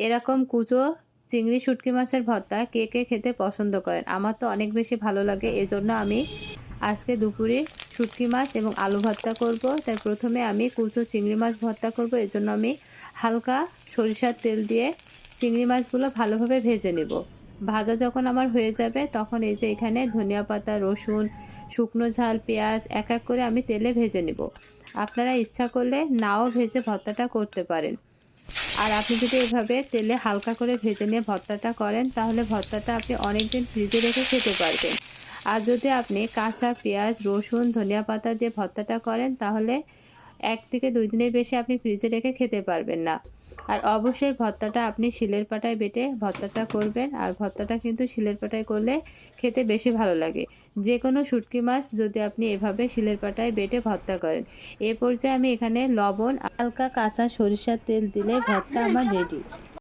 এরকম কুচো চিংড়ি শুটকি মাছের ভর্তা কে কে খেতে পছন্দ করেন? আমার তো অনেক বেশি ভালো লাগে। এজন্য আমি আজকে দুপুরে শুটকি মাছ এবং আলু ভর্তা করব। তাই প্রথমে আমি কুচো চিংড়ি মাছ ভর্তা করব। এজন্য আমি হালকা সরিষার তেল দিয়ে চিংড়ি মাছগুলো ভালোভাবে ভেজে নেব। ভাজা যখন আমার হয়ে যাবে তখন এই যে এখানে ধনিয়া পাতা, রসুন, শুকনো ঝাল, পেঁয়াজ এক এক করে আমি তেলে ভেজে নেব। আপনারা ইচ্ছা করলে নাও ভেজে ভর্তাটা করতে পারেন। আর আপনি যদি এভাবে তেলে হালকা করে ভেজে নিয়ে ভর্তাটা করেন তাহলে ভর্তাটা আপনি অনেক দিন ফ্রিজে রেখে খেতে পারবেন। আর যদি আপনি কাঁচা পেঁয়াজ, রসুন, ধনিয়া পাতা দিয়ে ভর্তাটা করেন তাহলে ১ থেকে ২ দিনের বেশি আপনি ফ্রিজে রেখে খেতে পারবেন না। আর অবশ্যই ভর্তাটা আপনি শিলের পাটায় বেটে ভর্তাটা করবেন। আর ভর্তাটা কিন্তু শিলের পাটায় করলে খেতে বেশি ভালো লাগে। যে কোনো শুটকি মাছ যদি আপনি এভাবে শিলের পাটায় বেটে ভর্তা করেন। এ পর্যায়ে আমি এখানে লবণ, হালকা কাঁচা সরিষার তেল দিলে ভর্তা আমার রেডি।